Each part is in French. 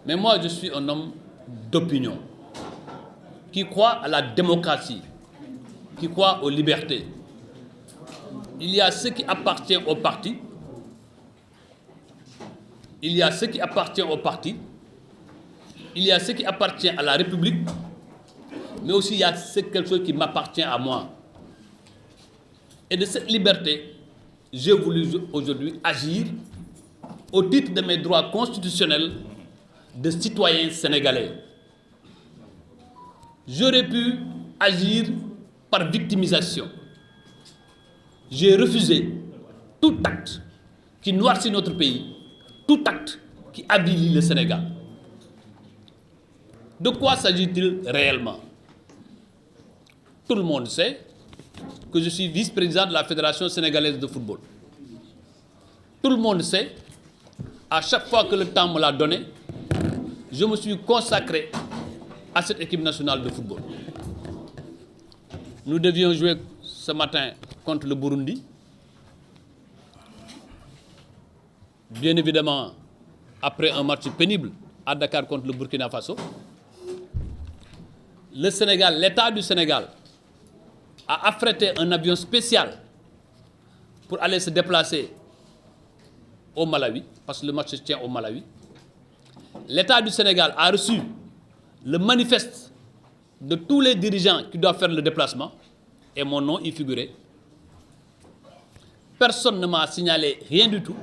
Mais moi, je suis un homme d'opinion, qui croit à la démocratie, qui croit aux libertés. Il y a ce qui appartient au parti, il y a ce qui appartient au parti, il y a ce qui appartient à la République, mais aussi il y a quelque chose qui m'appartient à moi. Et de cette liberté, j'ai voulu aujourd'hui agir au titre de mes droits constitutionnels de citoyen sénégalais. J'aurais pu agir par victimisation. J'ai refusé tout acte qui noircit notre pays, tout acte qui avilit le Sénégal. De quoi s'agit-il réellement? Tout le monde sait que je suis vice-président de la Fédération sénégalaise de football. Tout le monde sait, à chaque fois que le temps me l'a donné, je me suis consacré à cette équipe nationale de football. Nous devions jouer ce matin contre le Burundi. Bien évidemment, après un match pénible à Dakar contre le Burkina Faso, le Sénégal, l'État du Sénégal, a affrété un avion spécial pour aller se déplacer au Malawi, parce que le match se tient au Malawi. L'État du Sénégal a reçu le manifeste de tous les dirigeants qui doivent faire le déplacement, et mon nom y figurait. Personne ne m'a signalé rien du tout.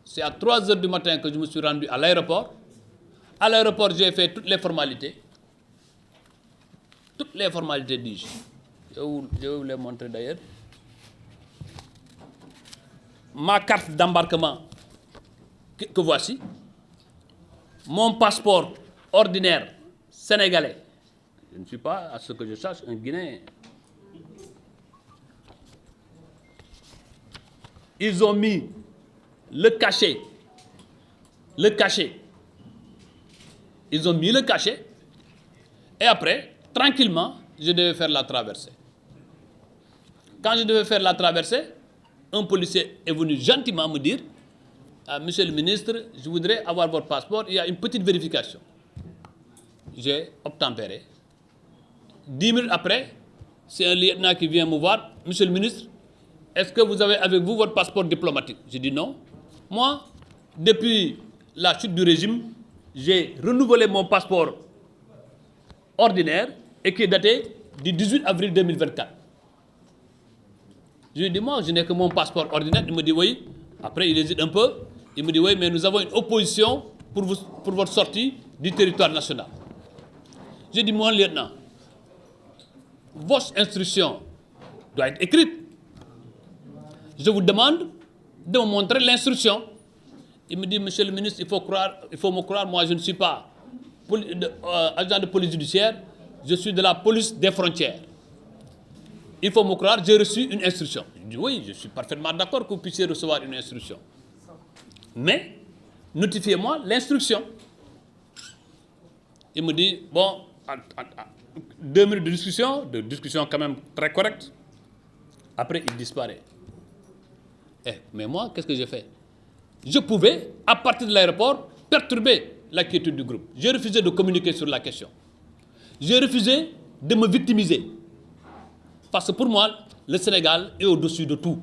C'est à 3 heures du matin que je me suis rendu à l'aéroport. À l'aéroport, j'ai fait toutes les formalités. Toutes les formalités, dis-je. Je vais vous les montrer d'ailleurs. Ma carte d'embarquement que voici. Mon passeport ordinaire sénégalais. Je ne suis pas, à ce que je sache, un Guinéen. Ils ont mis le cachet. Le cachet. Ils ont mis le cachet. Et après, tranquillement, je devais faire la traversée. Quand je devais faire la traversée, un policier est venu gentiment me dire: Monsieur le ministre, je voudrais avoir votre passeport, il y a une petite vérification. J'ai obtempéré. 10 minutes après, c'est un lieutenant qui vient me voir: Monsieur le ministre, est-ce que vous avez avec vous votre passeport diplomatique? J'ai dit non. Moi, depuis la chute du régime, j'ai renouvelé mon passeport ordinaire et qui est daté du 18 avril 2024. Je lui ai dit, moi, je n'ai que mon passeport ordinaire. Il me dit oui. Après, il hésite un peu. Il me dit oui, mais nous avons une opposition pour votre sortie du territoire national. J'ai dit, mon lieutenant, votre instruction doit être écrite. Je vous demande de me montrer l'instruction. Il me dit, monsieur le ministre, il faut me croire, moi je ne suis pas agent de police judiciaire, je suis de la police des frontières. Il faut me croire, j'ai reçu une instruction. Je dis, oui, je suis parfaitement d'accord que vous puissiez recevoir une instruction. Mais, notifiez-moi l'instruction. Il me dit, bon, 2 minutes de discussion quand même très correcte. Après, il disparaît. Mais moi, qu'est-ce que j'ai fait? Je pouvais, à partir de l'aéroport, perturber la quiétude du groupe. J'ai refusé de communiquer sur la question. J'ai refusé de me victimiser. Parce que pour moi, le Sénégal est au-dessus de tout.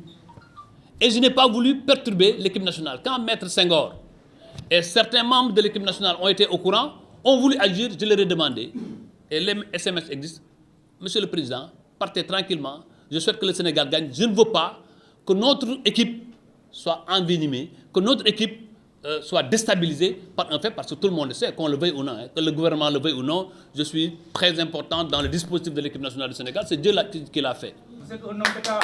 Et je n'ai pas voulu perturber l'équipe nationale. Quand Maître Senghor et certains membres de l'équipe nationale ont été au courant, ont voulu agir, je leur ai demandé, et les SMS existent, Monsieur le Président, partez tranquillement, je souhaite que le Sénégal gagne. Je ne veux pas que notre équipe soit envenimée, que notre équipe soit déstabilisée par un fait, parce que tout le monde le sait, qu'on le veuille ou non, hein, que le gouvernement le veuille ou non, je suis très important dans le dispositif de l'équipe nationale du Sénégal, c'est Dieu qui l'a fait. Vous êtes un homme d'État.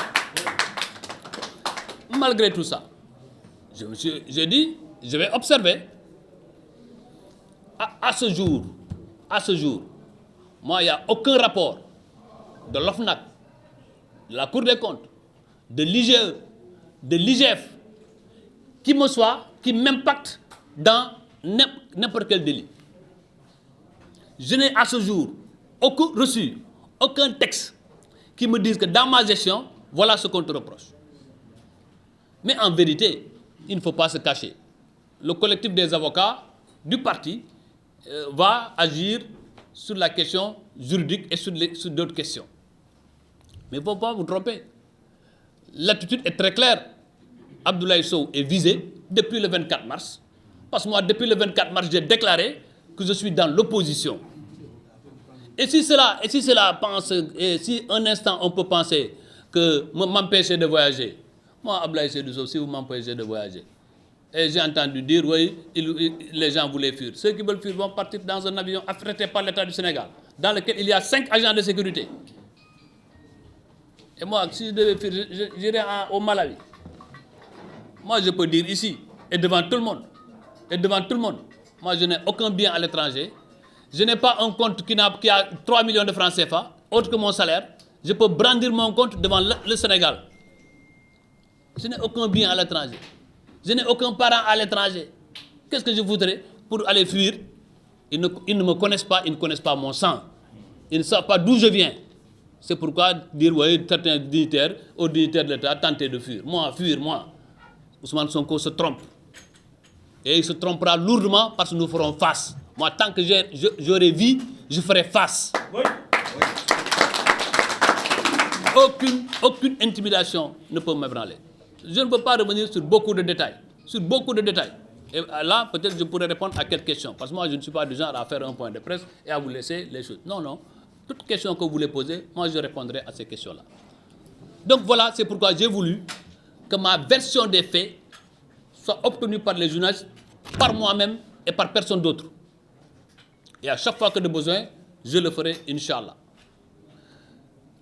Malgré tout ça, j'ai dit, je vais observer. À ce jour, moi, il n'y a aucun rapport de l'OFNAC, de la Cour des comptes, de l'IGE, de l'IGF, qui m'impacte dans n'importe quel délit. Je n'ai à ce jour reçu aucun texte qui me dise que dans ma gestion, voilà ce qu'on te reproche. Mais en vérité, il ne faut pas se cacher. Le collectif des avocats du parti va agir sur la question juridique et sur d'autres questions. Mais il ne faut pas vous tromper. L'attitude est très claire. Abdoulaye Sow est visé depuis le 24 mars. Parce que moi, depuis le 24 mars, j'ai déclaré que je suis dans l'opposition. Et si cela pense, et si un instant on peut penser que m'empêcher de voyager, moi, Abdoulaye Sow, si vous m'empêchez de voyager, et j'ai entendu dire, oui, les gens voulaient fuir. Ceux qui veulent fuir vont partir dans un avion affrété par l'État du Sénégal, dans lequel il y a 5 agents de sécurité. Et moi, si je devais fuir, j'irais au Malawi. Moi, je peux dire ici, et devant tout le monde, moi, je n'ai aucun bien à l'étranger. Je n'ai pas un compte qui a 3 millions de francs CFA, autre que mon salaire. Je peux brandir mon compte devant le Sénégal. Je n'ai aucun bien à l'étranger. Je n'ai aucun parent à l'étranger. Qu'est-ce que je voudrais pour aller fuir? Ils ne me connaissent pas, ils ne connaissent pas mon sang. Ils ne savent pas d'où je viens. C'est pourquoi dire, oui, certains dignitaires, aux dignitaires de l'État, tenter de fuir. Moi, Ousmane Sonko se trompe. Et il se trompera lourdement parce que nous ferons face. Moi, tant que j'aurai vie, je ferai face. Oui. Aucune intimidation ne peut m'ébranler. Je ne peux pas revenir sur beaucoup de détails. Et là, peut-être je pourrais répondre à quelques questions. Parce que moi, je ne suis pas du genre à faire un point de presse et à vous laisser les choses. Non. Toute question que vous voulez poser, moi, je répondrai à ces questions-là. Donc voilà, c'est pourquoi j'ai voulu que ma version des faits soit obtenue par les journalistes, par moi-même et par personne d'autre. Et à chaque fois que de besoin, je le ferai, Inch'Allah.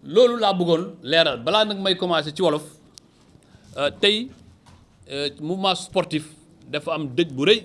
Loolu laa bëggoon leeral balaa nag may commencer ci wolof tey mouvement sportif dafa am dëj bu rëy